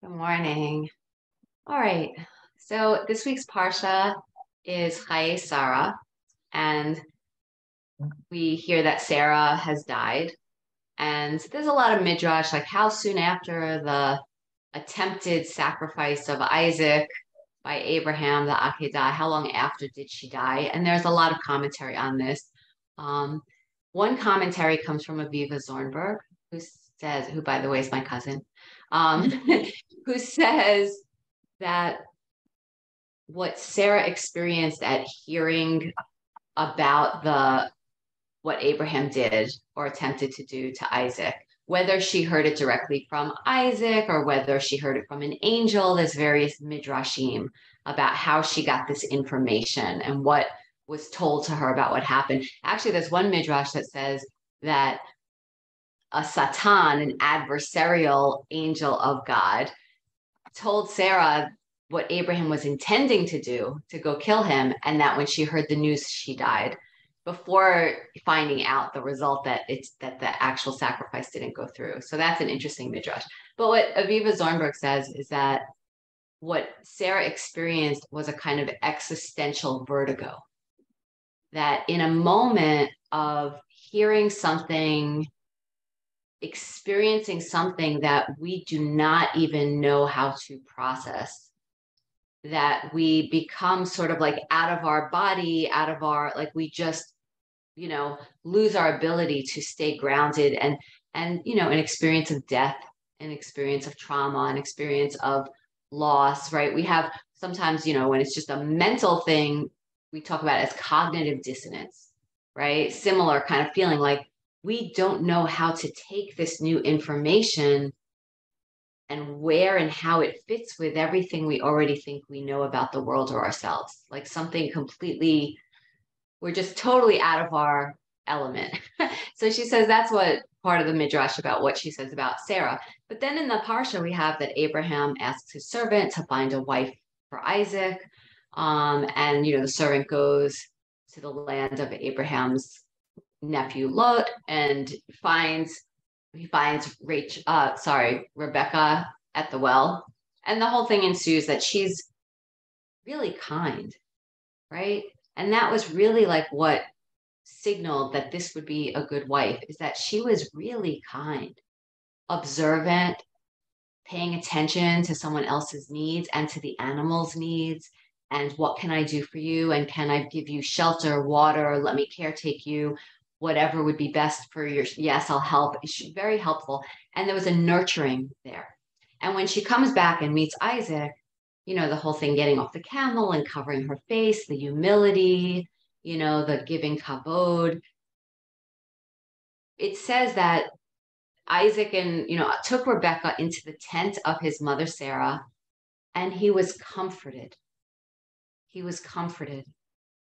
Good morning. All right. So this week's Parsha is Chayei Sarah, and we hear that Sarah has died. And there's a lot of midrash, like how soon after the attempted sacrifice of Isaac by Abraham, the Akedah, how long after did she die? And there's a lot of commentary on this. One commentary comes from Aviva Zornberg, who by the way is my cousin, who says that what Sarah experienced at hearing about what Abraham did or attempted to do to Isaac, whether she heard it directly from Isaac or whether she heard it from an angel, there's various midrashim about how she got this information and what was told to her about what happened. Actually, there's one midrash that says that a Satan, an adversarial angel of God, told Sarah what Abraham was intending to do, to go kill him, and that when she heard the news, she died, before finding out the result that the actual sacrifice didn't go through. So that's an interesting midrash. But what Aviva Zornberg says is that what Sarah experienced was a kind of existential vertigo, that in a moment of hearing something, experiencing something that we do not even know how to process, that we become sort of like out of our body, like we just, lose our ability to stay grounded and, an experience of death, an experience of trauma, an experience of loss, right? We have sometimes, when it's just a mental thing, we talk about it as cognitive dissonance, right? Similar kind of feeling, like we don't know how to take this new information and where and how it fits with everything we already think we know about the world or ourselves. Like something completely, we're just totally out of our element. So she says that's what part of the midrash about what she says about Sarah. But then in the parsha, we have that Abraham asks his servant to find a wife for Isaac. And, the servant goes to the land of Abraham's nephew Lot and he finds Rebecca at the well. And the whole thing ensues that she's really kind, right? And that was really like what signaled that this would be a good wife, is that she was really kind, observant, paying attention to someone else's needs and to the animals' needs. And what can I do for you? And can I give you shelter, water? Let me caretake you. Whatever would be best for yes, I'll help. She's very helpful. And there was a nurturing there. And when she comes back and meets Isaac, the whole thing, getting off the camel and covering her face, the humility, the giving kavod. It says that Isaac took Rebecca into the tent of his mother, Sarah, and he was comforted. He was comforted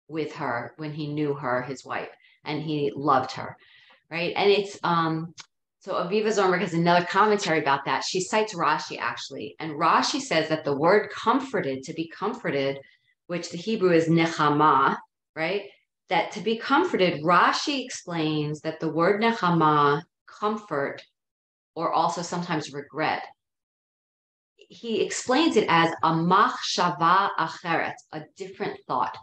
with her when he knew her, his wife, and he loved her, right? And it's, so Aviva Zornberg has another commentary about that. She cites Rashi, actually, and Rashi says that the word comforted, to be comforted, which the Hebrew is nechama, right? That to be comforted, Rashi explains that the word nechama, comfort, or also sometimes regret, he explains it as a machshava acheret, a different thought.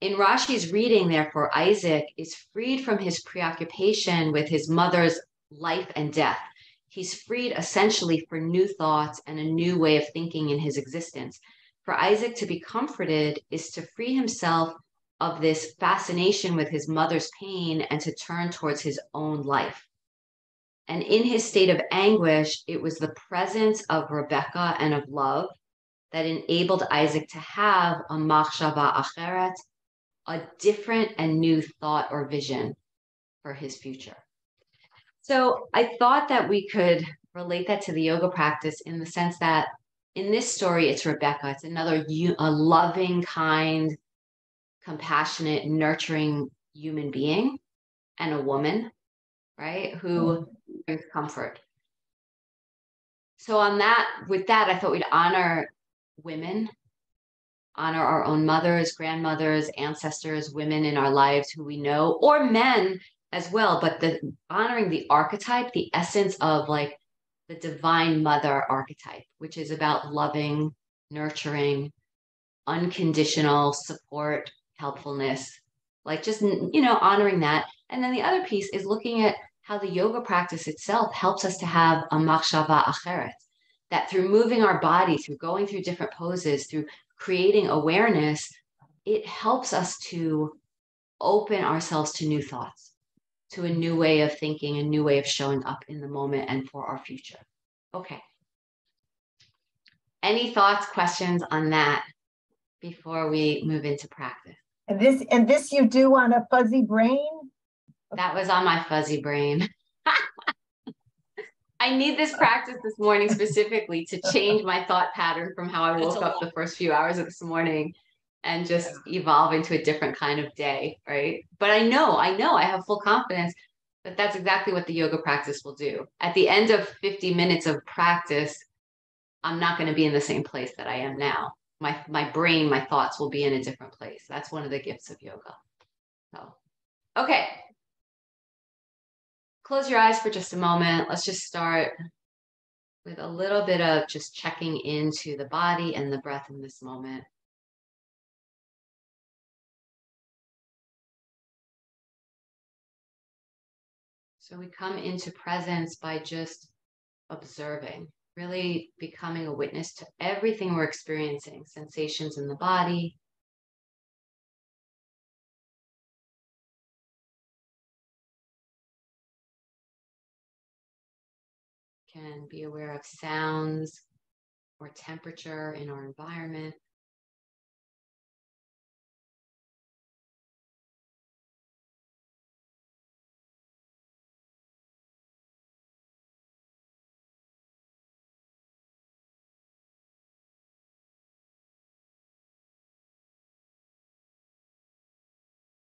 In Rashi's reading, therefore, Isaac is freed from his preoccupation with his mother's life and death. He's freed essentially for new thoughts and a new way of thinking in his existence. For Isaac to be comforted is to free himself of this fascination with his mother's pain and to turn towards his own life. And in his state of anguish, it was the presence of Rebecca and of love that enabled Isaac to have a machshava acheret, a different and new thought or vision for his future. So I thought that we could relate that to the yoga practice in the sense that in this story, it's Rebecca. It's a loving, kind, compassionate, nurturing human being and a woman, right, who brings comfort. So with that, I thought we'd honor women, honor our own mothers, grandmothers, ancestors, women in our lives who we know, or men as well, but honoring the archetype, the essence of like the divine mother archetype, which is about loving, nurturing, unconditional support, helpfulness, like just, honoring that. And then the other piece is looking at how the yoga practice itself helps us to have a machshava acheret, that through moving our body, through going through different poses, through creating awareness, it helps us to open ourselves to new thoughts, to a new way of thinking, a new way of showing up in the moment and for our future. Okay. Any thoughts, questions on that before we move into practice? And this you do on a fuzzy brain? That was on my fuzzy brain. I need this practice this morning specifically to change my thought pattern from how I woke up the first few hours of this morning and just evolve into a different kind of day, right? But I know, I have full confidence that that's exactly what the yoga practice will do. At the end of 50 minutes of practice, I'm not going to be in the same place that I am now. My brain, my thoughts will be in a different place. That's one of the gifts of yoga. So, okay. Close your eyes for just a moment. Let's just start with a little bit of just checking into the body and the breath in this moment. So we come into presence by just observing, really becoming a witness to everything we're experiencing, sensations in the body, can be aware of sounds or temperature in our environment.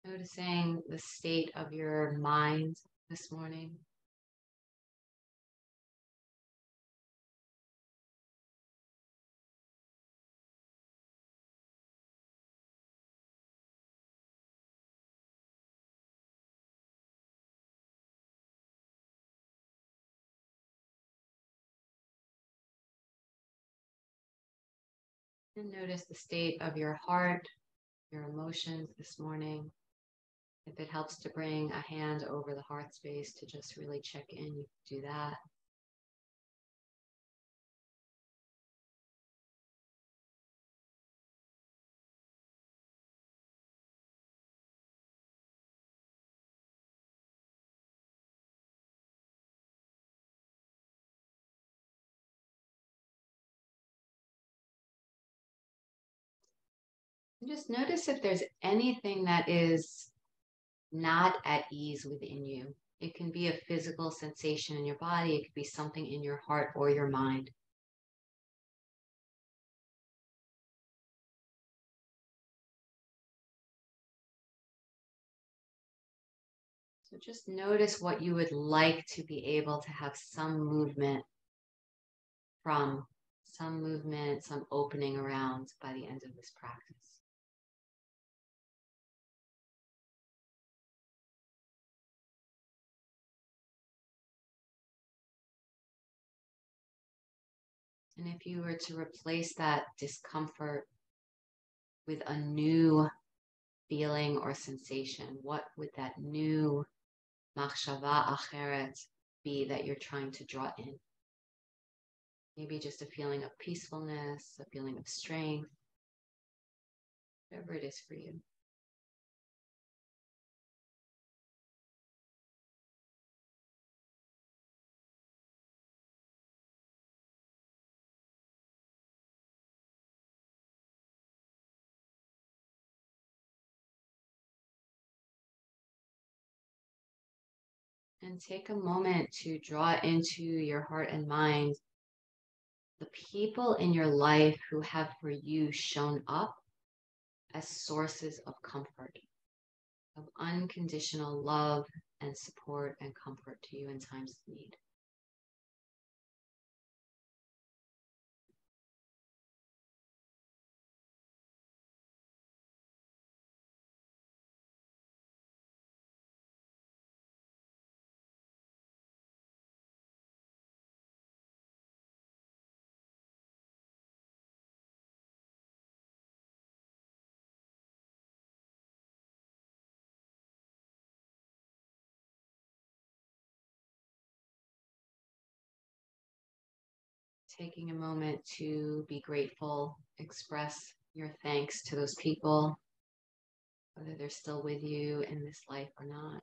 Noticing the state of your mind this morning. And notice the state of your heart, your emotions this morning. If it helps to bring a hand over the heart space to just really check in, you can do that. And just notice if there's anything that is not at ease within you. It can be a physical sensation in your body. It could be something in your heart or your mind. So just notice what you would like to be able to have some movement from, some opening around by the end of this practice. And if you were to replace that discomfort with a new feeling or sensation, what would that new machshava acheret be that you're trying to draw in? Maybe just a feeling of peacefulness, a feeling of strength, whatever it is for you. And take a moment to draw into your heart and mind the people in your life who have for you shown up as sources of comfort, of unconditional love and support and comfort to you in times of need. taking a moment to be grateful, express your thanks to those people, whether they're still with you in this life or not.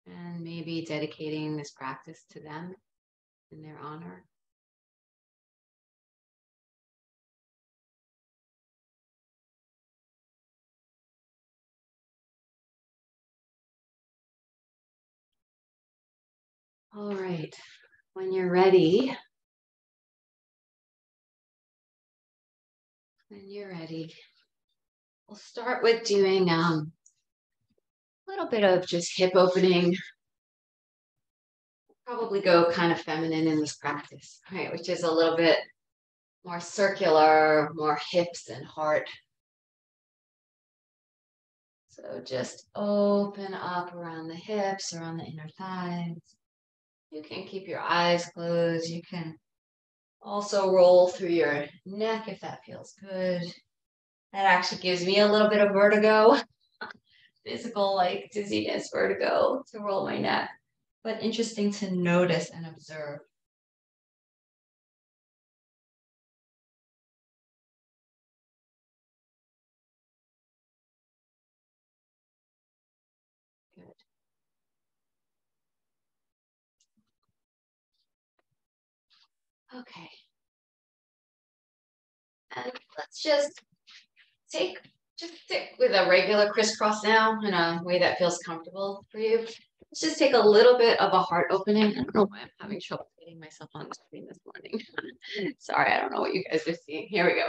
And maybe dedicating this practice to them in their honor. All right, when you're ready, we'll start with doing a little bit of just hip opening. Probably go kind of feminine in this practice, right? Which is a little bit more circular, more hips and heart. So just open up around the hips, around the inner thighs. You can keep your eyes closed. You can also roll through your neck if that feels good. That actually gives me a little bit of vertigo, physical like dizziness, vertigo to roll my neck. But interesting to notice and observe. Good. Okay. And let's just stick with a regular crisscross now in a way that feels comfortable for you. Let's just take a little bit of a heart opening. I don't know why I'm having trouble getting myself on the screen this morning. Sorry, I don't know what you guys are seeing. Here we go.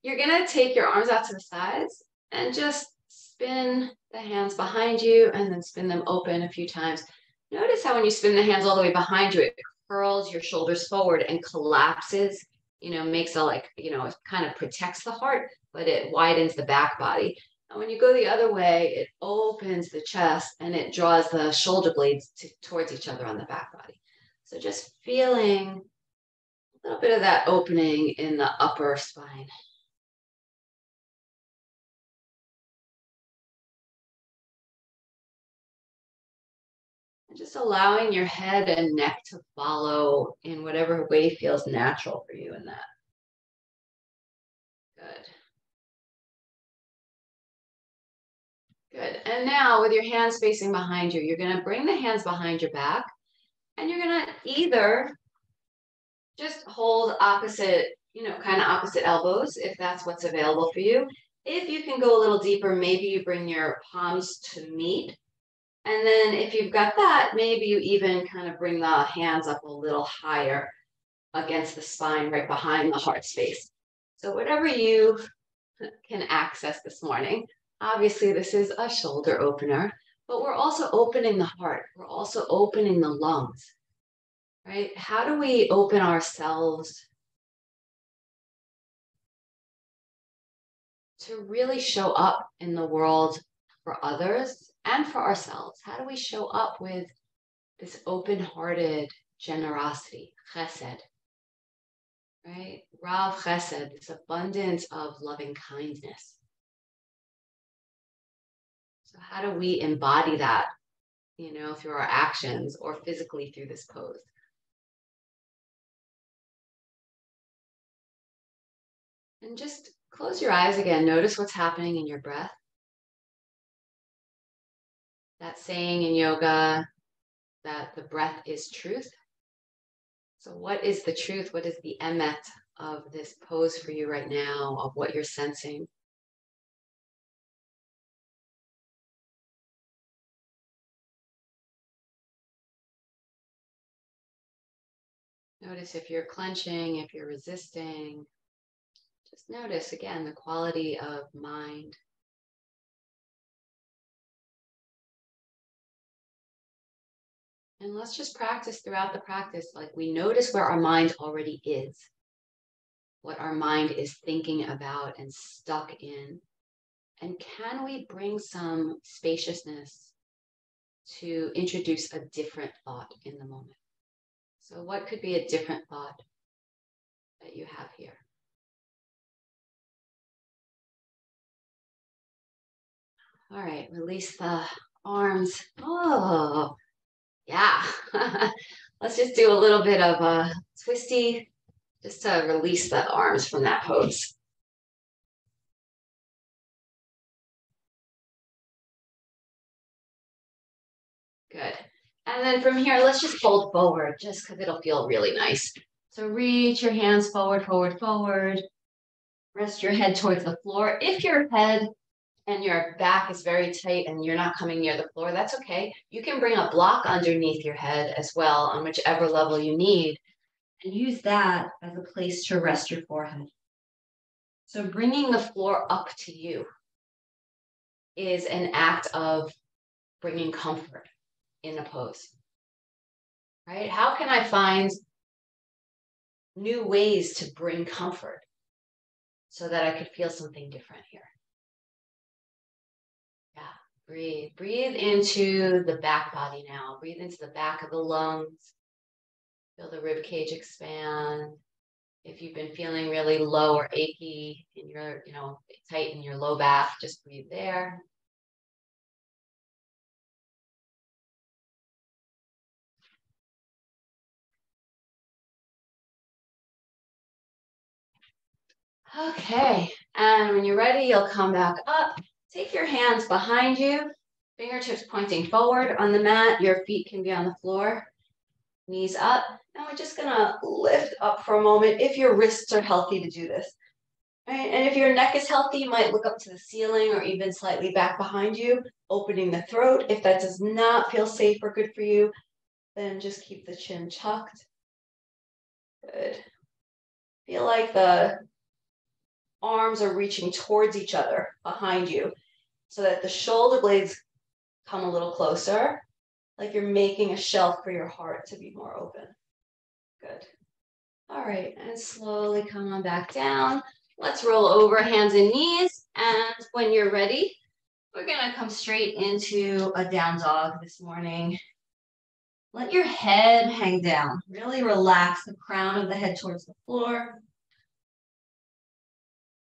You're going to take your arms out to the sides and just spin the hands behind you and then spin them open a few times. Notice how when you spin the hands all the way behind you, it curls your shoulders forward and collapses, makes it kind of protects the heart, but it widens the back body. And when you go the other way, it opens the chest and it draws the shoulder blades towards each other on the back body. So just feeling a little bit of that opening in the upper spine. And just allowing your head and neck to follow in whatever way feels natural for you in that. Good. Good. And now with your hands facing behind you, you're going to bring the hands behind your back and you're going to either just hold opposite, kind of opposite elbows if that's what's available for you. If you can go a little deeper, maybe you bring your palms to meet. And then if you've got that, maybe you even kind of bring the hands up a little higher against the spine right behind the heart space. So whatever you can access this morning. Obviously, this is a shoulder opener, but we're also opening the heart. We're also opening the lungs, right? How do we open ourselves to really show up in the world for others and for ourselves? How do we show up with this open-hearted generosity, chesed, right? Rav chesed, this abundance of loving kindness. So how do we embody that, through our actions or physically through this pose? And just close your eyes again. Notice what's happening in your breath. That saying in yoga that the breath is truth. So what is the truth? What is the emet of this pose for you right now, of what you're sensing? Notice if you're clenching, if you're resisting. Just notice again the quality of mind. And let's just practice throughout the practice, like we notice where our mind already is, what our mind is thinking about and stuck in. And can we bring some spaciousness to introduce a different thought in the moment? So what could be a different thought that you have here? All right, release the arms. Oh, yeah. Let's just do a little bit of a twisty, just to release the arms from that pose. Good. And then from here, let's just fold forward, just because it'll feel really nice. So reach your hands forward, forward, forward. Rest your head towards the floor. If your head and your back is very tight and you're not coming near the floor, that's okay. You can bring a block underneath your head as well on whichever level you need, and use that as a place to rest your forehead. So bringing the floor up to you is an act of bringing comfort in a pose, right? How can I find new ways to bring comfort so that I could feel something different here? Yeah, breathe. Breathe into the back body now. Breathe into the back of the lungs. Feel the rib cage expand. If you've been feeling really low or achy in your, tight in your low back, just breathe there. Okay, and when you're ready, you'll come back up. Take your hands behind you, fingertips pointing forward on the mat. Your feet can be on the floor, knees up. And we're just gonna lift up for a moment if your wrists are healthy to do this. Right? And if your neck is healthy, you might look up to the ceiling or even slightly back behind you, opening the throat. If that does not feel safe or good for you, then just keep the chin tucked. Good. Feel like the arms are reaching towards each other behind you so that the shoulder blades come a little closer, like you're making a shelf for your heart to be more open. Good. All right, and slowly come on back down. Let's roll over hands and knees. And when you're ready, we're gonna come straight into a down dog this morning. Let your head hang down. Really relax the crown of the head towards the floor.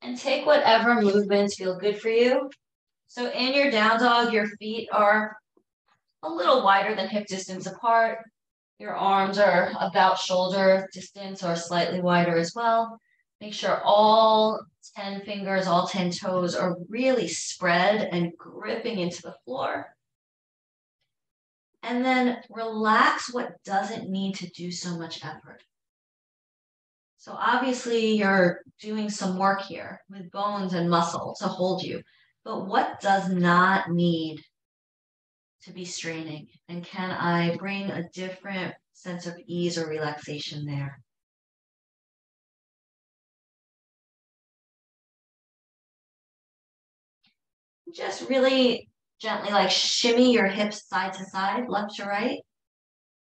And take whatever movements feel good for you. So in your down dog, your feet are a little wider than hip distance apart. Your arms are about shoulder distance or slightly wider as well. Make sure all 10 fingers, all 10 toes are really spread and gripping into the floor. And then relax what doesn't need to do so much effort. So obviously you're doing some work here with bones and muscle to hold you, but what does not need to be straining? And can I bring a different sense of ease or relaxation there? Just really gently like shimmy your hips side to side, left to right,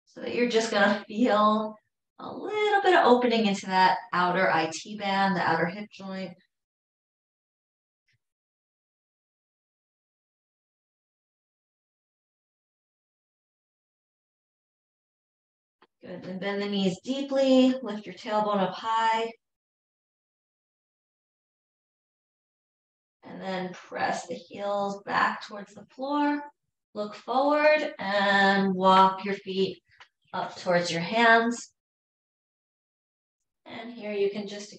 so that you're just gonna feel a little bit of opening into that outer IT band, the outer hip joint. Good, then bend the knees deeply, lift your tailbone up high. And then press the heels back towards the floor. Look forward and walk your feet up towards your hands. And here you can just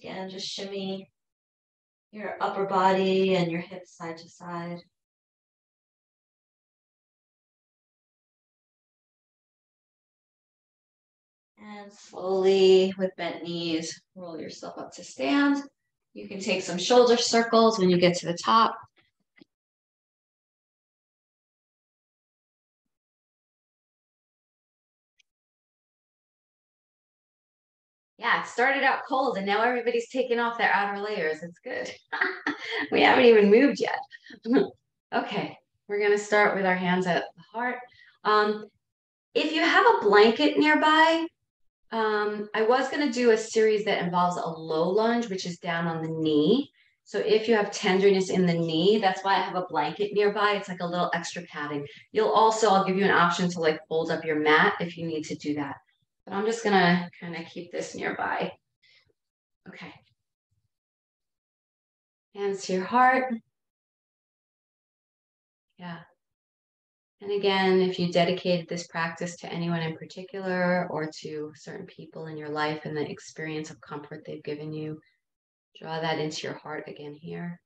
shimmy your upper body and your hips side to side. And slowly, with bent knees, roll yourself up to stand. You can take some shoulder circles when you get to the top. Yeah, it started out cold and now everybody's taking off their outer layers. It's good. We haven't even moved yet. Okay, we're going to start with our hands at the heart. If you have a blanket nearby, I was going to do a series that involves a low lunge, which is down on the knee. So if you have tenderness in the knee, that's why I have a blanket nearby. It's like a little extra padding. I'll give you an option to like fold up your mat if you need to do that. But I'm just going to kind of keep this nearby. Okay. Hands to your heart. Yeah. And again, if you dedicated this practice to anyone in particular or to certain people in your life and the experience of comfort they've given you, draw that into your heart again here.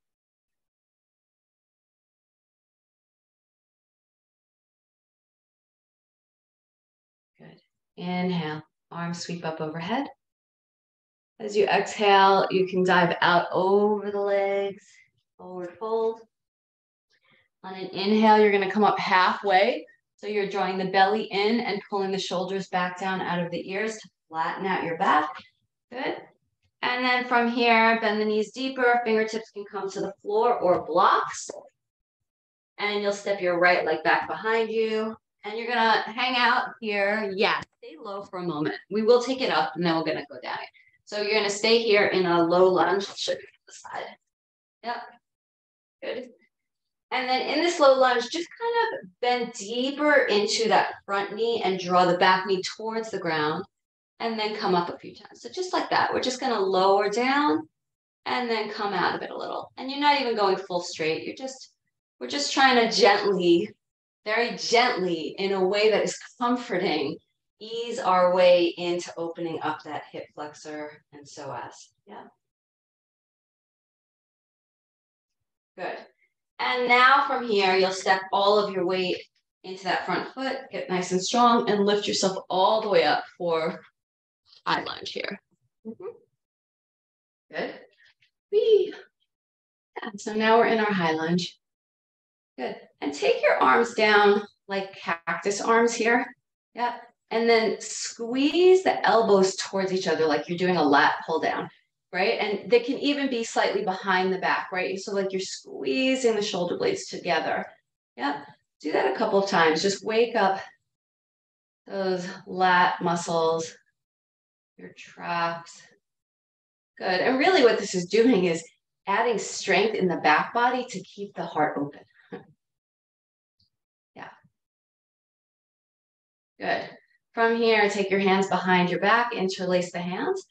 Good. Inhale, arms sweep up overhead. As you exhale, you can dive out over the legs, forward fold. On an inhale, you're going to come up halfway. So you're drawing the belly in and pulling the shoulders back down out of the ears to flatten out your back. Good. And then from here, bend the knees deeper. Fingertips can come to the floor or blocks. And you'll step your right leg back behind you. And you're going to hang out here. Yeah, stay low for a moment. We will take it up and then we're going to go down. So you're going to stay here in a low lunge. I'll show you the side. Yep. Good. And then in this low lunge, just kind of bend deeper into that front knee and draw the back knee towards the ground and then come up a few times. So just like that, we're just going to lower down and then come out of it a little. And you're not even going full straight. We're just trying to gently, very gently, in a way that is comforting, ease our way into opening up that hip flexor and psoas. Yeah. Good. And now from here, you'll step all of your weight into that front foot, get nice and strong, and lift yourself all the way up for high lunge here. Good. Whee. Yeah, so now we're in our high lunge. Good. And take your arms down like cactus arms here. Yeah. And then squeeze the elbows towards each other like you're doing a lat pull down. Right? And they can even be slightly behind the back, right? So like you're squeezing the shoulder blades together. Yeah. Do that a couple of times. Just wake up those lat muscles, your traps. Good. And really what this is doing is adding strength in the back body to keep the heart open. Yeah. Good. From here, take your hands behind your back, interlace the hands.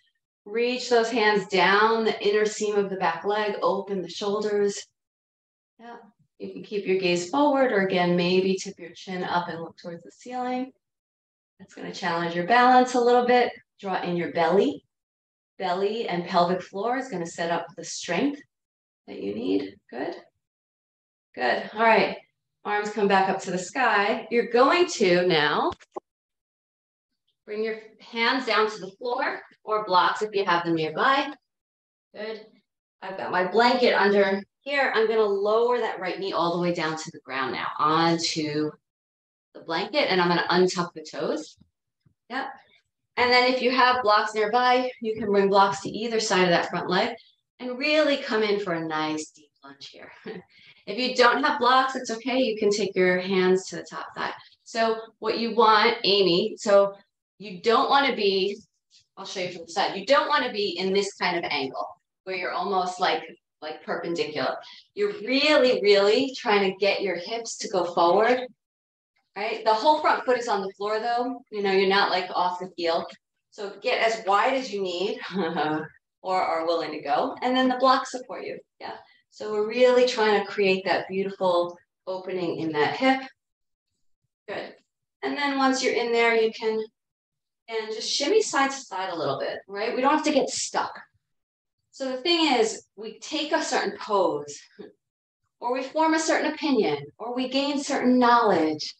Reach those hands down the inner seam of the back leg, open the shoulders. Yeah. You can keep your gaze forward or again, maybe tip your chin up and look towards the ceiling. That's going to challenge your balance a little bit. Draw in your belly. Belly and pelvic floor is going to set up the strength that you need. Good. Good. All right. Arms come back up to the sky. You're going to now bring your hands down to the floor or blocks if you have them nearby. Good. I've got my blanket under here. I'm going to lower that right knee all the way down to the ground now onto the blanket, and I'm going to untuck the toes. Yep. And then if you have blocks nearby, you can bring blocks to either side of that front leg and really come in for a nice deep lunge here. If you don't have blocks, it's okay. You can take your hands to the top thigh. So what you want, Amy, so you don't want to be, I'll show you from the side. You don't want to be in this kind of angle where you're almost like perpendicular. You're really, really trying to get your hips to go forward, right? The whole front foot is on the floor though. You know, you're not like off the heel. So get as wide as you need or are willing to go. And then the blocks support you. Yeah. So we're really trying to create that beautiful opening in that hip. Good. And then once you're in there, you can just shimmy side to side a little bit, right? We don't have to get stuck. So the thing is, we take a certain pose, or we form a certain opinion, or we gain certain knowledge,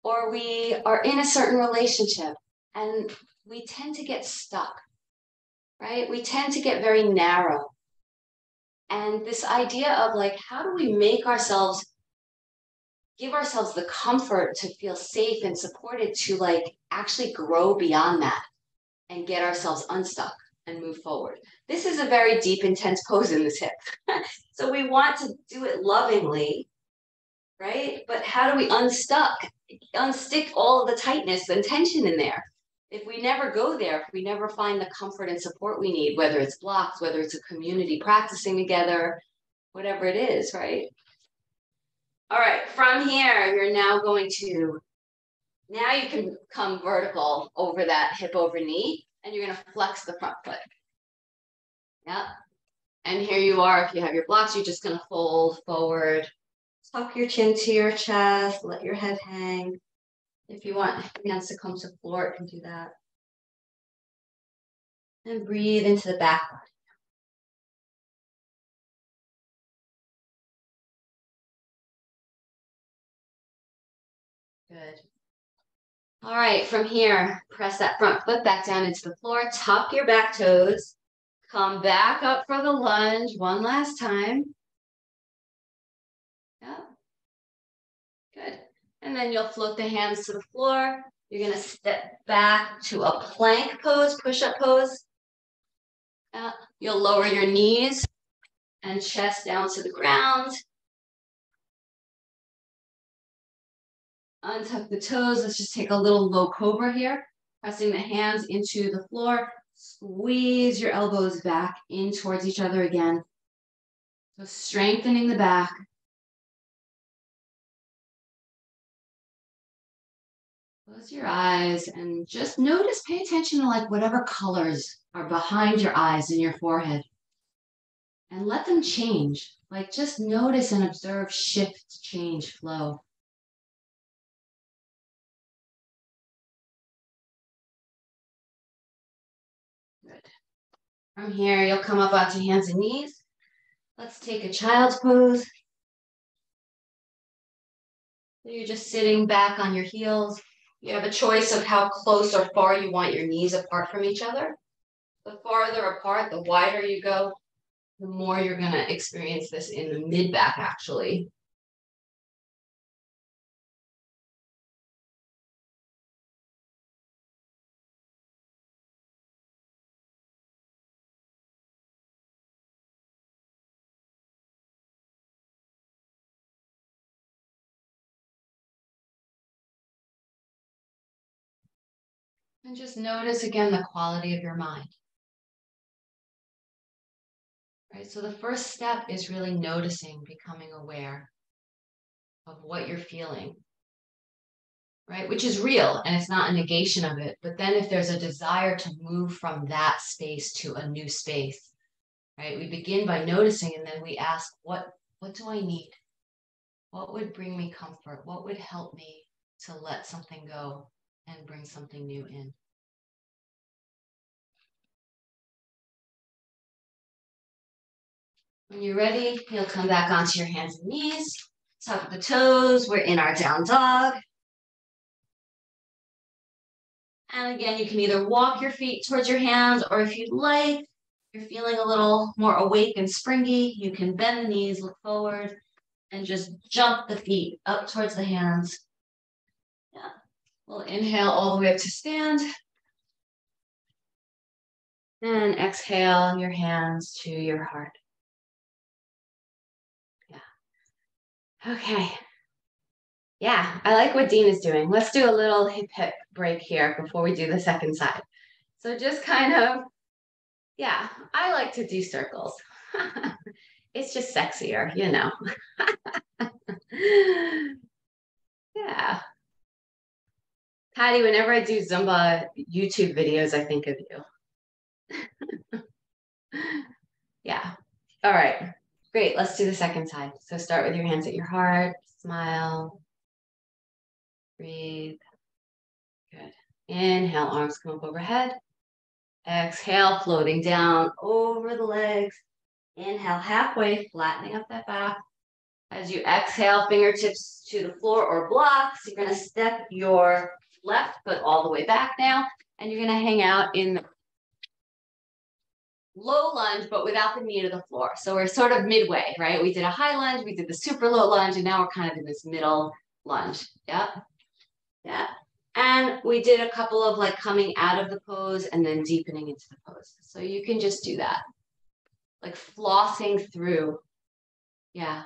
or we are in a certain relationship, and we tend to get stuck, right? We tend to get very narrow. And this idea of like, how do we make ourselves, give ourselves the comfort to feel safe and supported to like actually grow beyond that and get ourselves unstuck and move forward. This is a very deep, intense pose in this hip. So we want to do it lovingly, right? But how do we unstick all of the tightness and tension in there? If we never go there, if we never find the comfort and support we need, whether it's blocks, whether it's a community practicing together, whatever it is, right? All right, from here, you're now going to, now you can come vertical over that hip over knee, and you're going to flex the front foot. Yeah. And here you are, if you have your blocks, you're just going to fold forward Tuck your chin to your chest, let your head hang. If you want your hands to come to the floor, it can do that. And breathe into the back body. Good. All right, from here, press that front foot back down into the floor, tuck your back toes, come back up for the lunge one last time. Yeah. Good. And then you'll float the hands to the floor. You're going to step back to a plank pose, push-up pose. You'll lower your knees and chest down to the ground. Untuck the toes. Let's just take a little low cobra here. Pressing the hands into the floor. Squeeze your elbows back in towards each other again. So strengthening the back. Close your eyes and just notice, pay attention to like whatever colors are behind your eyes and your forehead. And let them change. Like just notice and observe shift, change, flow. Good. From here, you'll come up onto hands and knees. Let's take a child's pose. So you're just sitting back on your heels. You have a choice of how close or far you want your knees apart from each other. The farther apart, the wider you go, the more you're going to experience this in the mid-back, actually. And just notice again the quality of your mind. Right? So the first step is really noticing, becoming aware of what you're feeling. Right? Which is real and it's not a negation of it. But then if there's a desire to move from that space to a new space, right? We begin by noticing and then we ask, what do I need? What would bring me comfort? What would help me to let something go and bring something new in? When you're ready, you'll come back onto your hands and knees, tuck the toes. We're in our down dog. And again, you can either walk your feet towards your hands, or if you'd like, you're feeling a little more awake and springy, you can bend the knees, look forward, and just jump the feet up towards the hands. Yeah. We'll inhale all the way up to stand. And exhale your hands to your heart. Yeah. Okay. Yeah, I like what Dean is doing. Let's do a little hip break here before we do the second side. So just kind of, yeah, I like to do circles. It's just sexier, you know. Yeah. Patty, whenever I do Zumba YouTube videos, I think of you. Yeah. All right. Great. Let's do the second side. So start with your hands at your heart. Smile. Breathe. Good. Inhale, arms come up overhead. Exhale, floating down over the legs. Inhale, halfway, flattening up that back. As you exhale, fingertips to the floor or blocks, you're going to step your left foot all the way back now, and you're going to hang out in the low lunge, but without the knee to the floor. So we're sort of midway, right? We did a high lunge, we did the super low lunge, and now we're kind of in this middle lunge. Yeah. Yeah. And we did a couple of like coming out of the pose and then deepening into the pose. So you can just do that. Like flossing through. Yeah.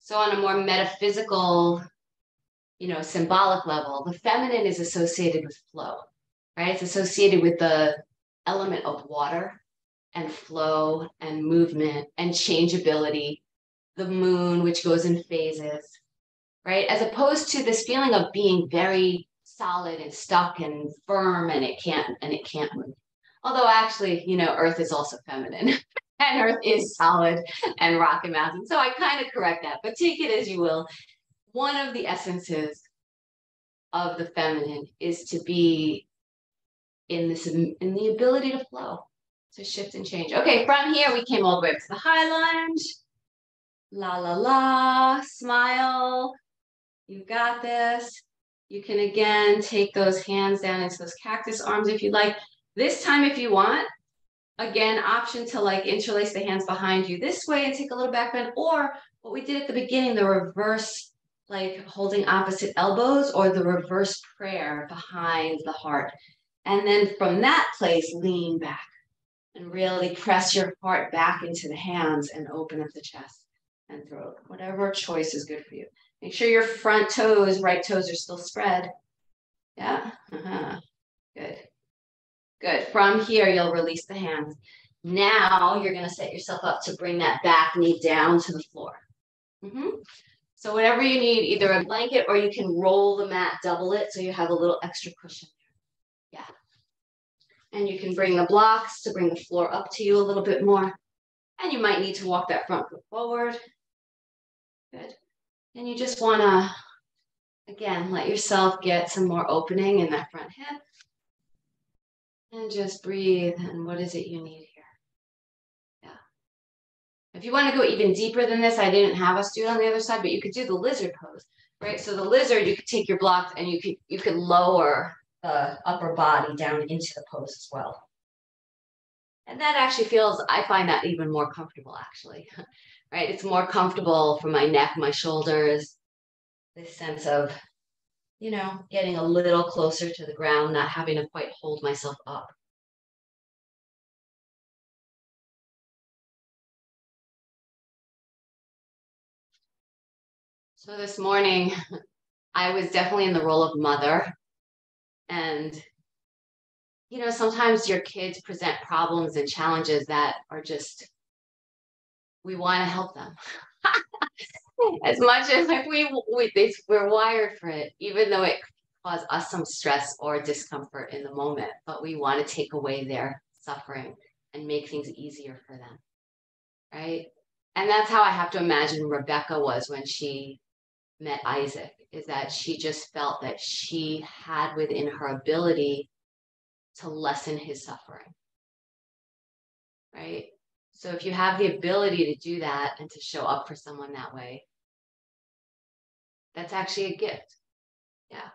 So on a more metaphysical, symbolic level, the feminine is associated with flow, right? It's associated with the element of water and flow and movement and changeability, the moon, which goes in phases, right? As opposed to this feeling of being very solid and stuck and firm and it can't move. Although actually, earth is also feminine and earth is solid and rock and mountain. So I kind of correct that, but take it as you will. One of the essences of the feminine is to be in the ability to flow, to shift and change. Okay, from here, we came all the way up to the high lunge. La, la, la, smile. You got this. You can, again, take those hands down into those cactus arms if you like. This time, if you want, again, option to like interlace the hands behind you this way and take a little back bend, or what we did at the beginning, the reverse, like holding opposite elbows, or the reverse prayer behind the heart. And then from that place, lean back and really press your heart back into the hands and open up the chest and throat. Whatever choice is good for you. Make sure your front toes, right toes are still spread. Yeah, good. Good. From here, you'll release the hands. Now you're going to set yourself up to bring that back knee down to the floor. So whatever you need, either a blanket or you can roll the mat, double it, so you have a little extra cushion there. Yeah. And you can bring the blocks to bring the floor up to you a little bit more. And you might need to walk that front foot forward. Good. And you just want to, again, let yourself get some more opening in that front hip. And just breathe. And what is it you need here? Yeah. If you want to go even deeper than this, I didn't have us do it on the other side, but you could do the lizard pose, right? So the lizard, you could take your blocks and you could lower the upper body down into the pose as well. And that actually feels, I find that even more comfortable, actually, right? It's more comfortable for my neck, my shoulders, this sense of, getting a little closer to the ground, not having to quite hold myself up. So this morning, I was definitely in the role of mother. And, sometimes your kids present problems and challenges that are just, we want to help them. As much as like we're wired for it, even though it cause us some stress or discomfort in the moment, but we want to take away their suffering and make things easier for them, right? And that's how I have to imagine Rebecca was when she met Isaac, is that she just felt that she had within her ability to lessen his suffering, right? So if you have the ability to do that and to show up for someone that way, that's actually a gift. Yeah.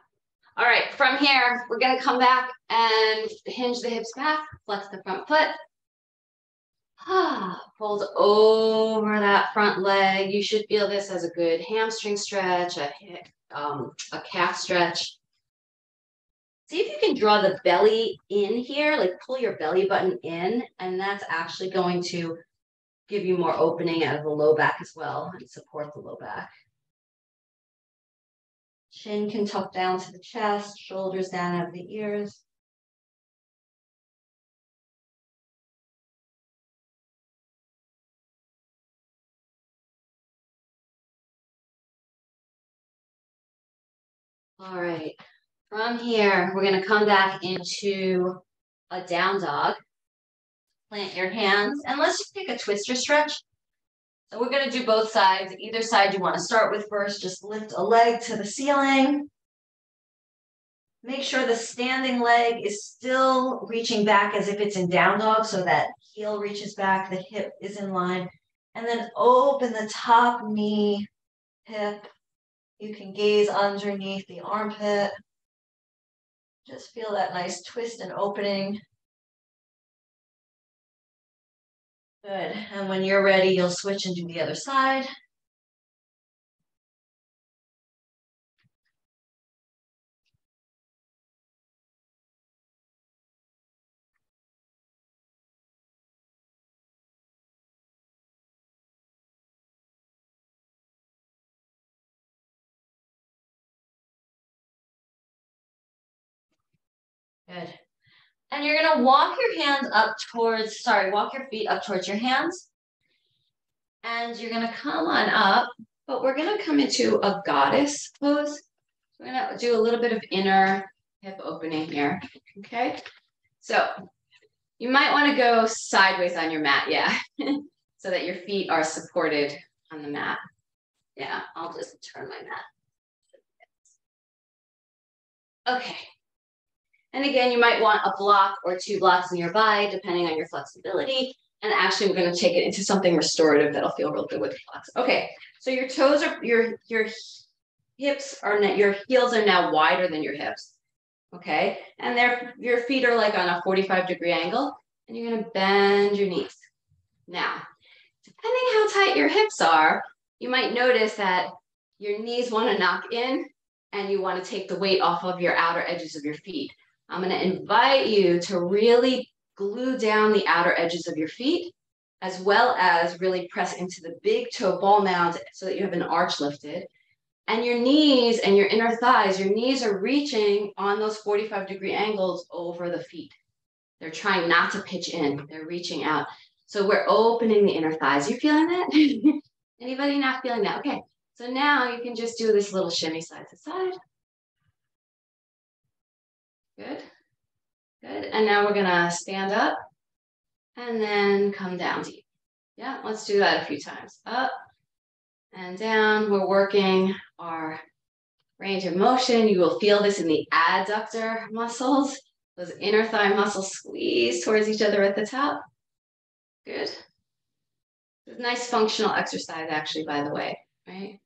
All right, from here, we're going to come back and hinge the hips back, flex the front foot. Fold over that front leg. You should feel this as a good hamstring stretch, a calf stretch. See if you can draw the belly in here, like pull your belly button in, and that's actually going to give you more opening out of the low back as well and support the low back. Chin can tuck down to the chest, shoulders down out of the ears. All right, from here, we're going to come back into a down dog. Plant your hands, and let's just take a twister stretch. So we're going to do both sides. Either side you want to start with first, just lift a leg to the ceiling. Make sure the standing leg is still reaching back as if it's in down dog, so that heel reaches back, the hip is in line. And then open the top knee, hip. You can gaze underneath the armpit. Just feel that nice twist and opening. Good. And when you're ready, you'll switch and do the other side. Good. And you're going to walk your hands up towards, walk your feet up towards your hands. And you're going to come on up, but we're going to come into a goddess pose. We're going to do a little bit of inner hip opening here. Okay. So You might want to go sideways on your mat, yeah, so that your feet are supported on the mat. Yeah, I'll just turn my mat. Okay. And again, you might want a block or 2 blocks nearby, depending on your flexibility. And actually, we're going to take it into something restorative that'll feel real good with the blocks. Okay, so your toes are, your hips are, your heels are now wider than your hips. Okay, and your feet are like on a 45-degree angle, and you're going to bend your knees. Now, depending how tight your hips are, you might notice that your knees want to knock in, and you want to take the weight off of your outer edges of your feet. I'm going to invite you to really glue down the outer edges of your feet, as well as really press into the big toe ball mound so that you have an arch lifted. And your knees and your inner thighs, your knees are reaching on those 45-degree angles over the feet. They're trying not to pitch in. They're reaching out. So we're opening the inner thighs. You feeling that? Anybody not feeling that? Okay. So now you can just do this little shimmy side to side. Good. Good. And now we're going to stand up and then come down deep. Yeah, let's do that a few times. Up and down. We're working our range of motion. You will feel this in the adductor muscles. Those inner thigh muscles squeeze towards each other at the top. Good. It's a nice functional exercise, actually, by the way, right?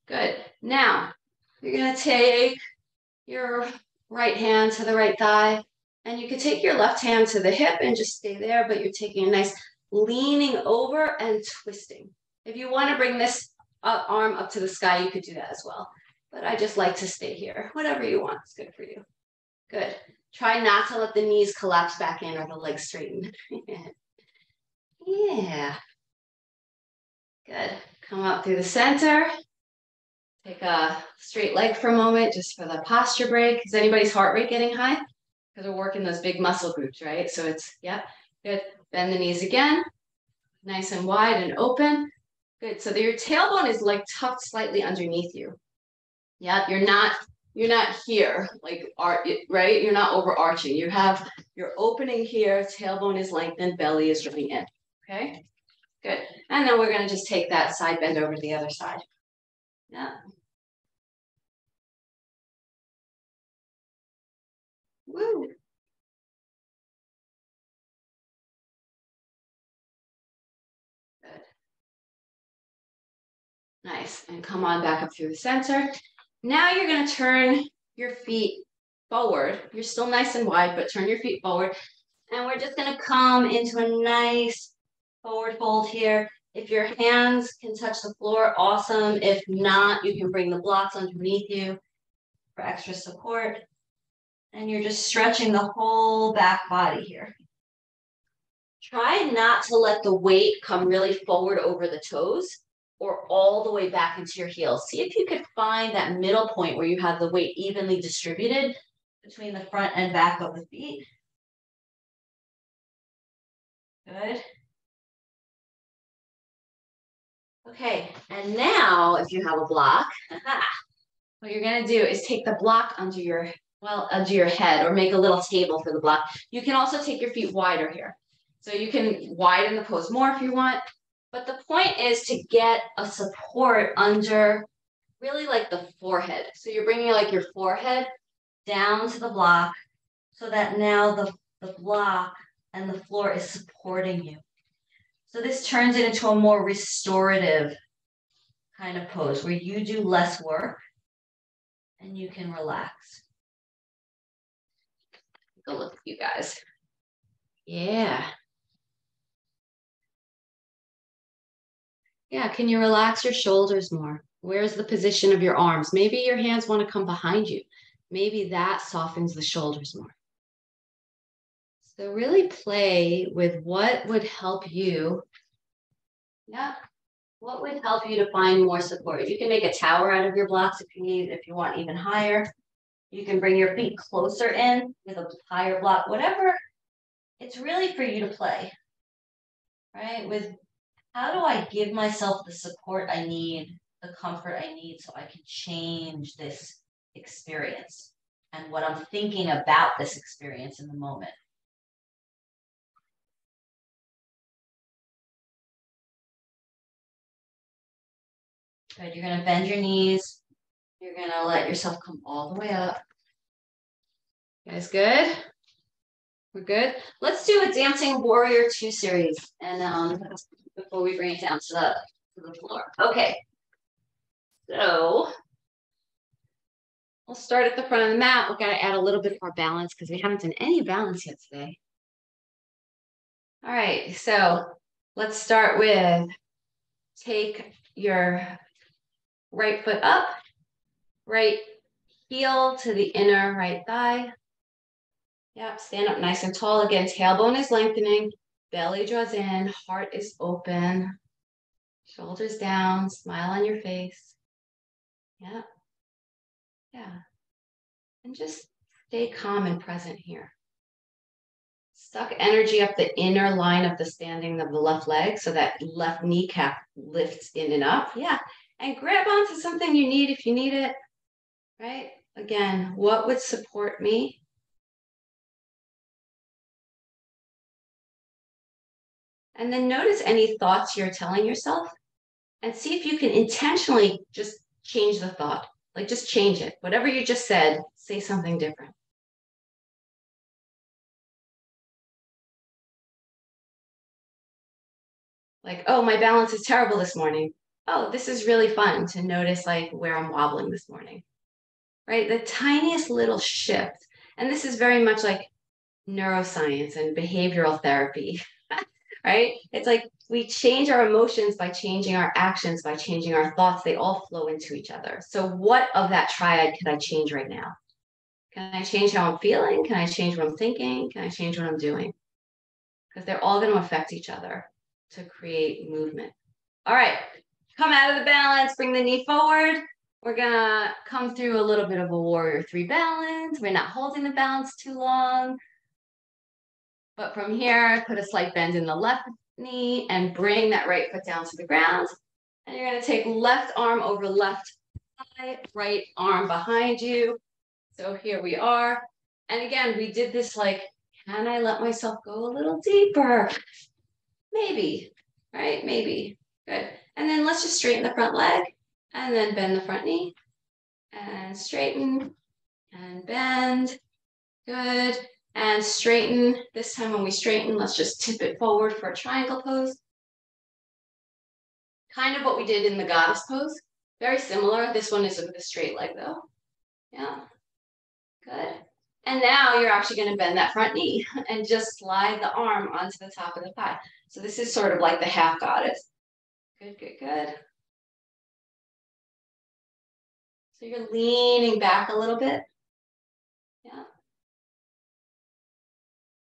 Good. Now, you're going to take your right hand to the right thigh, and you could take your left hand to the hip and just stay there, but you're taking a nice leaning over and twisting. If you want to bring this arm up to the sky, you could do that as well. But I just like to stay here. Whatever you want is good for you. Good. Try not to let the knees collapse back in or the legs straighten. Yeah. Good. Come up through the center. Take a straight leg for a moment just for the posture break. Is anybody's heart rate getting high? Because we're working those big muscle groups, right? So it's, yeah, good. Bend the knees again. Nice and wide and open. Good. So your tailbone is like tucked slightly underneath you. Yeah, you're not here, like, right? You're not overarching. You're opening here, tailbone is lengthened, belly is dripping in. Okay, good. And then we're going to just take that side bend over to the other side. Yeah. Woo. Good. Nice. And come on back up through the center. Now you're going to turn your feet forward. You're still nice and wide, but turn your feet forward. And we're just going to come into a nice forward fold here. If your hands can touch the floor, awesome. If not, you can bring the blocks underneath you for extra support. And you're just stretching the whole back body here. Try not to let the weight come really forward over the toes or all the way back into your heels. See if you could find that middle point where you have the weight evenly distributed between the front and back of the feet. Good. Okay, and now if you have a block, what you're gonna do is take the block under your head or make a little table for the block. You can also take your feet wider here. So you can widen the pose more if you want, but the point is to get a support under really like the forehead. So you're bringing like your forehead down to the block so that now the block and the floor is supporting you. So this turns it into a more restorative kind of pose where you do less work and you can relax. Take a look at you guys. Yeah. Yeah, can you relax your shoulders more? Where's the position of your arms? Maybe your hands want to come behind you. Maybe that softens the shoulders more. So really play with what would help you. Yeah. What would help you to find more support? You can make a tower out of your blocks if you need, if you want even higher. You can bring your feet closer in with a higher block, whatever. It's really for you to play, right? With how do I give myself the support I need, the comfort I need so I can change this experience and what I'm thinking about this experience in the moment. Good. You're going to bend your knees. You're going to let yourself come all the way up. You guys good? We're good. Let's do a Dancing Warrior 2 series. And before we bring it down to the floor. Okay. So we'll start at the front of the mat. We've got to add a little bit more balance because we haven't done any balance yet today. All right. So let's start with take your right foot up, right heel to the inner right thigh. Yep, stand up nice and tall. Again, tailbone is lengthening, belly draws in, heart is open, shoulders down, smile on your face. Yep. Yeah. And just stay calm and present here. Suck energy up the inner line of the standing of the left leg so that left kneecap lifts in and up. Yeah. And grab onto something you need if you need it. Right? Again, what would support me? And then notice any thoughts you're telling yourself and see if you can intentionally just change the thought. Like just change it. Whatever you just said, say something different. Like, oh, my balance is terrible this morning. Oh, this is really fun to notice like where I'm wobbling this morning. Right? The tiniest little shift. And this is very much like neuroscience and behavioral therapy. Right? It's like we change our emotions by changing our actions, by changing our thoughts. They all flow into each other. So what of that triad can I change right now? Can I change how I'm feeling? Can I change what I'm thinking? Can I change what I'm doing? Because they're all going to affect each other to create movement. All right, come out of the balance, bring the knee forward. We're going to come through a little bit of a warrior 3 balance. We're not holding the balance too long. But from here, put a slight bend in the left knee and bring that right foot down to the ground. And you're going to take left arm over left thigh, right arm behind you. So here we are. And again, we did this like, can I let myself go a little deeper? Maybe, right? Maybe. Good. And then let's just straighten the front leg and then bend the front knee and straighten and bend. Good. And straighten. This time when we straighten, let's just tip it forward for a triangle pose. Kind of what we did in the goddess pose. Very similar. This one is with a straight leg though. Yeah. Good. And now you're actually going to bend that front knee and just slide the arm onto the top of the thigh. So this is sort of like the half goddess. Good, good, good. So you're leaning back a little bit. Yeah.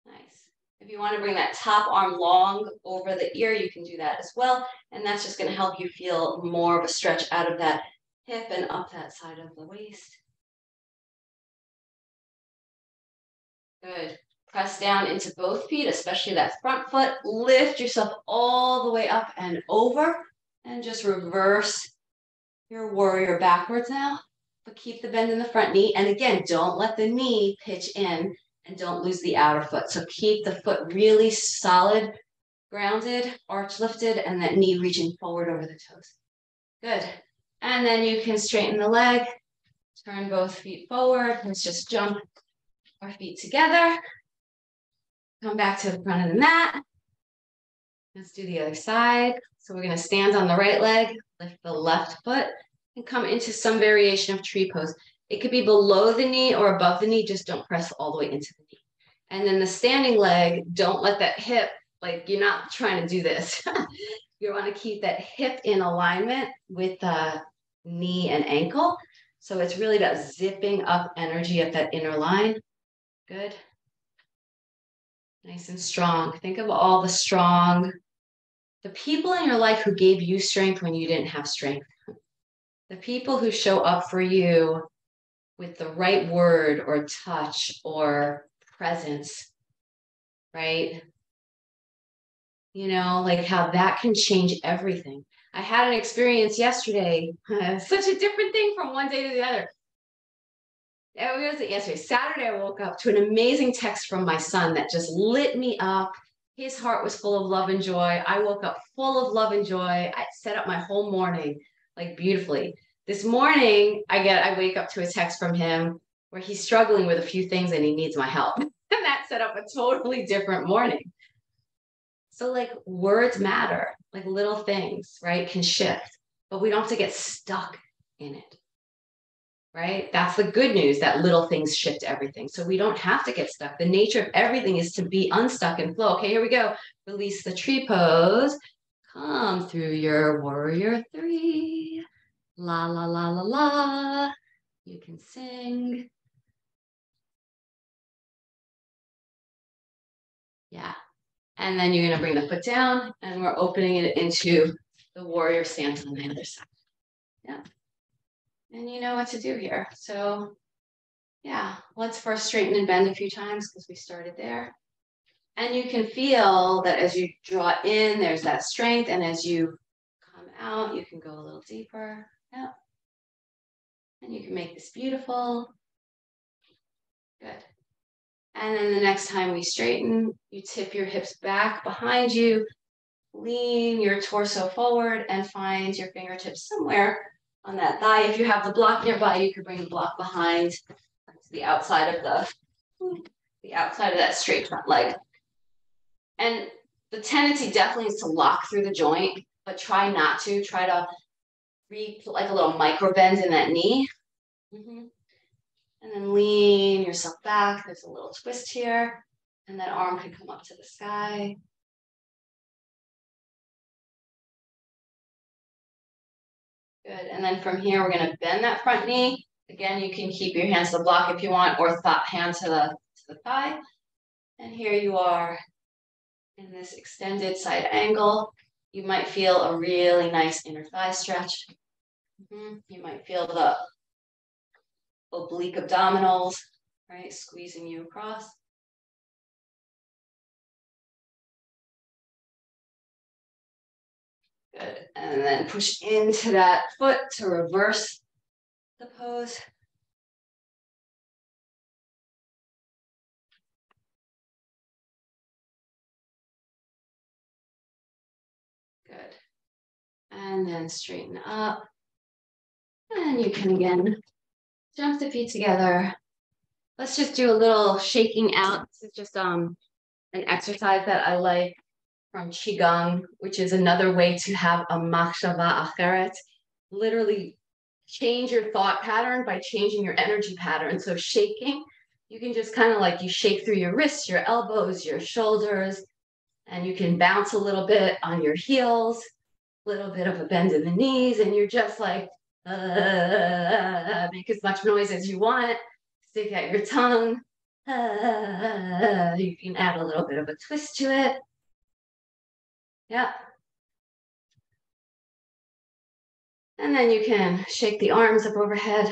Nice. If you want to bring that top arm long over the ear, you can do that as well. And that's just going to help you feel more of a stretch out of that hip and up that side of the waist. Good. Press down into both feet, especially that front foot. Lift yourself all the way up and over. And just reverse your warrior backwards now. But keep the bend in the front knee. And again, don't let the knee pitch in and don't lose the outer foot. So keep the foot really solid, grounded, arch lifted, and that knee reaching forward over the toes. Good. And then you can straighten the leg. Turn both feet forward. Let's just jump our feet together. Come back to the front of the mat. Let's do the other side. So we're going to stand on the right leg, lift the left foot, and come into some variation of tree pose. It could be below the knee or above the knee. Just don't press all the way into the knee. And then the standing leg, don't let that hip, like you're not trying to do this. You want to keep that hip in alignment with the knee and ankle. So it's really about zipping up energy at that inner line. Good. Nice and strong. Think of all the people in your life who gave you strength when you didn't have strength. The people who show up for you with the right word or touch or presence, right? You know, like how that can change everything. I had an experience yesterday, such a different thing from one day to the other. It was yesterday, Saturday, I woke up to an amazing text from my son that just lit me up. His heart was full of love and joy. I woke up full of love and joy. I set up my whole morning, like beautifully. This morning, I wake up to a text from him where he's struggling with a few things and he needs my help. And that set up a totally different morning. So like words matter, like little things, right, can shift, but we don't have to get stuck in it, right? That's the good news, that little things shift everything. So we don't have to get stuck. The nature of everything is to be unstuck and flow. Okay, here we go. Release the tree pose. Come through your warrior three. La, la, la, la, la. You can sing. Yeah. And then you're going to bring the foot down and we're opening it into the warrior stance on the other side. Yeah. And you know what to do here. So yeah, let's first straighten and bend a few times because we started there. And you can feel that as you draw in, there's that strength. And as you come out, you can go a little deeper. Yeah. And you can make this beautiful. Good. And then the next time we straighten, you tip your hips back behind you, lean your torso forward and find your fingertips somewhere on that thigh. If you have the block nearby, you could bring the block behind the outside of that straight front leg. And the tendency definitely is to lock through the joint, but try not to. Try to like a little micro bend in that knee. Mm-hmm. And then lean yourself back. There's a little twist here. And that arm can come up to the sky. Good. And then from here, we're going to bend that front knee. Again, you can keep your hands to the block if you want, or hand to the thigh. And here you are in this extended side angle. You might feel a really nice inner thigh stretch. Mm-hmm. You might feel the oblique abdominals, right, squeezing you across. Good. And then push into that foot to reverse the pose. Good. And then straighten up. And you can again jump the feet together. Let's just do a little shaking out. This is just an exercise that I like from Qigong, which is another way to have a machshava acheret. Literally change your thought pattern by changing your energy pattern. So shaking, you can just kind of like you shake through your wrists, your elbows, your shoulders, and you can bounce a little bit on your heels, a little bit of a bend in the knees, and you're just like, make as much noise as you want, stick out your tongue. You can add a little bit of a twist to it. Yeah. And then you can shake the arms up overhead.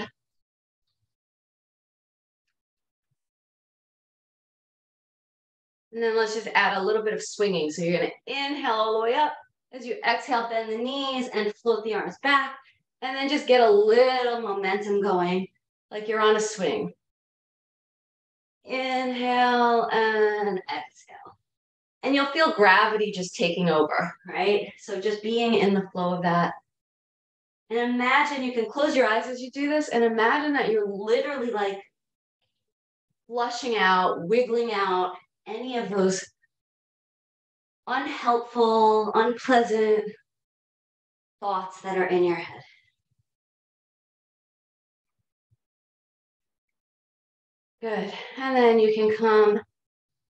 And then let's just add a little bit of swinging. So you're going to inhale all the way up. As you exhale, bend the knees and float the arms back. And then just get a little momentum going, like you're on a swing. Inhale and exhale. And you'll feel gravity just taking over, right? So just being in the flow of that. And imagine, you can close your eyes as you do this, and imagine that you're literally like flushing out, wiggling out any of those unhelpful, unpleasant thoughts that are in your head. Good. And then you can come,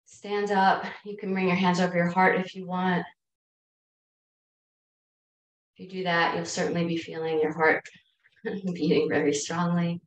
stand up. You can bring your hands over your heart if you want. If you do that, you'll certainly be feeling your heart beating very strongly.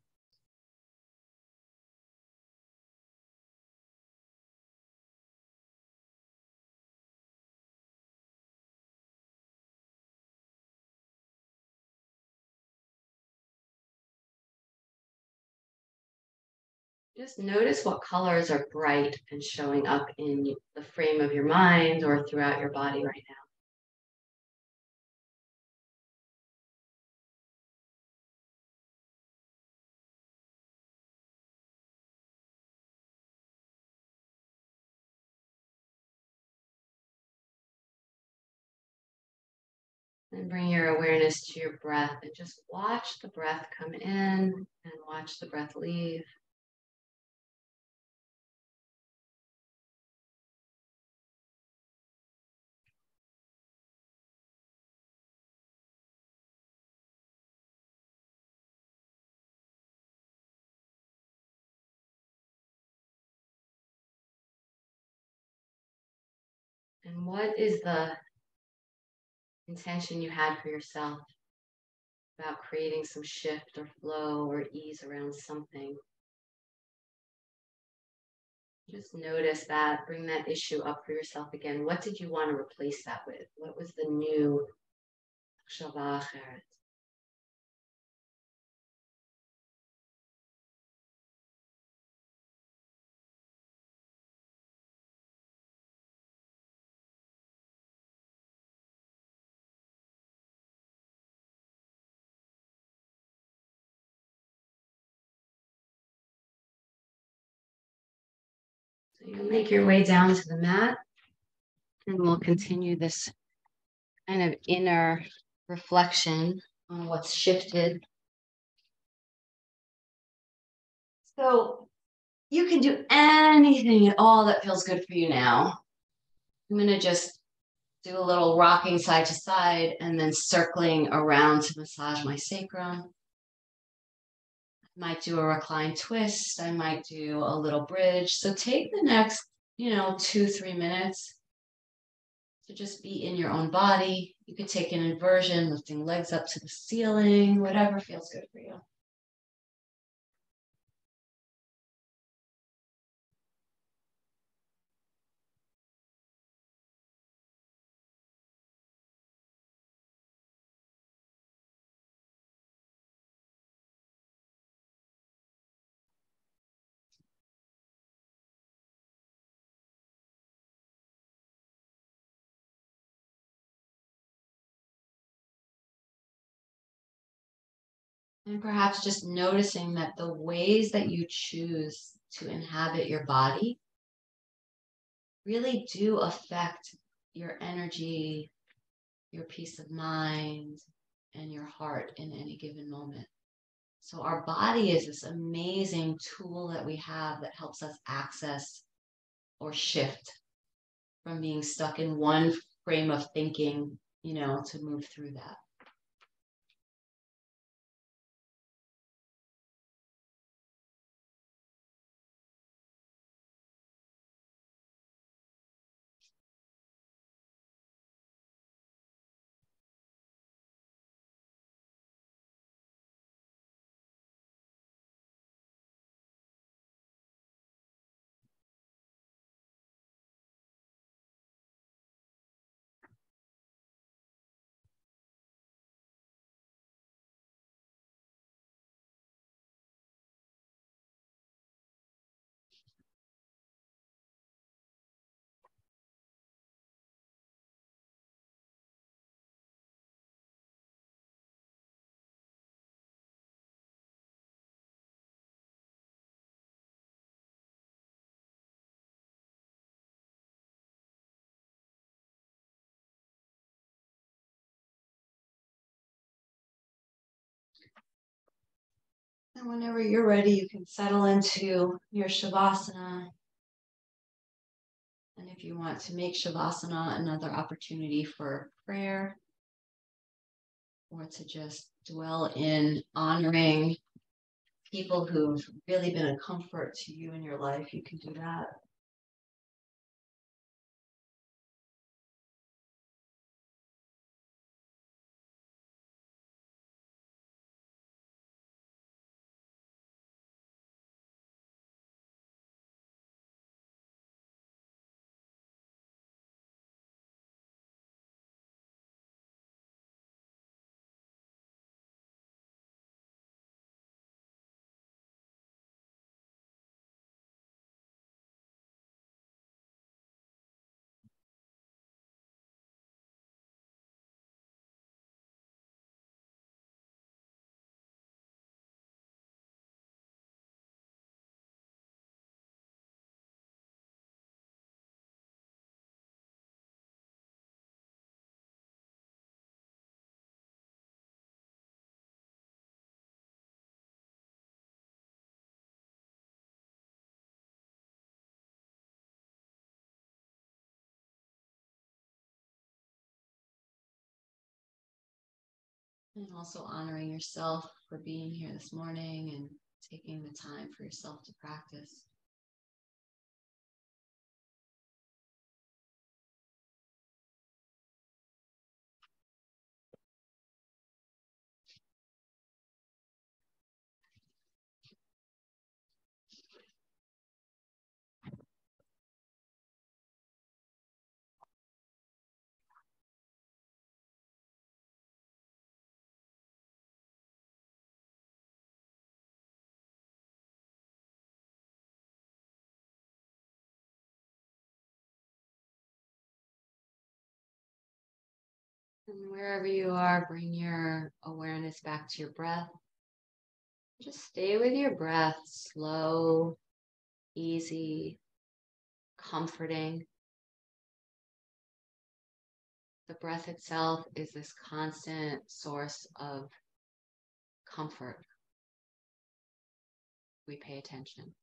Just notice what colors are bright and showing up in the frame of your mind or throughout your body right now. And bring your awareness to your breath and just watch the breath come in and watch the breath leave. And what is the intention you had for yourself about creating some shift or flow or ease around something? Just notice that, bring that issue up for yourself again. What did you want to replace that with? What was the new Akshava Acheret? So you'll make your way down to the mat and we'll continue this kind of inner reflection on what's shifted. So you can do anything at all that feels good for you now. I'm going to just do a little rocking side to side and then circling around to massage my sacrum. Might do a recline twist. I might do a little bridge. So take the next, 2-3 minutes to just be in your own body. You could take an inversion, lifting legs up to the ceiling, whatever feels good for you. And perhaps just noticing that the ways that you choose to inhabit your body really do affect your energy, your peace of mind, and your heart in any given moment. So our body is this amazing tool that we have that helps us access or shift from being stuck in one frame of thinking, to move through that. And whenever you're ready, you can settle into your Shavasana. And if you want to make Shavasana another opportunity for prayer, or to just dwell in honoring people who've really been a comfort to you in your life, you can do that. And also honoring yourself for being here this morning and taking the time for yourself to practice. And wherever you are, bring your awareness back to your breath. Just stay with your breath, slow, easy, comforting. The breath itself is this constant source of comfort. We pay attention.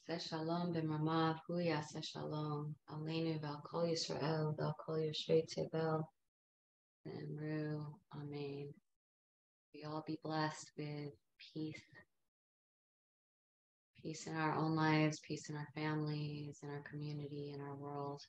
Say shalom b'mamav huya say shalom aleinu v'al kol Yisrael v'al kol yoshvei tevel Nemru. Amen. We all be blessed with peace. Peace in our own lives, peace in our families, in our community, in our world.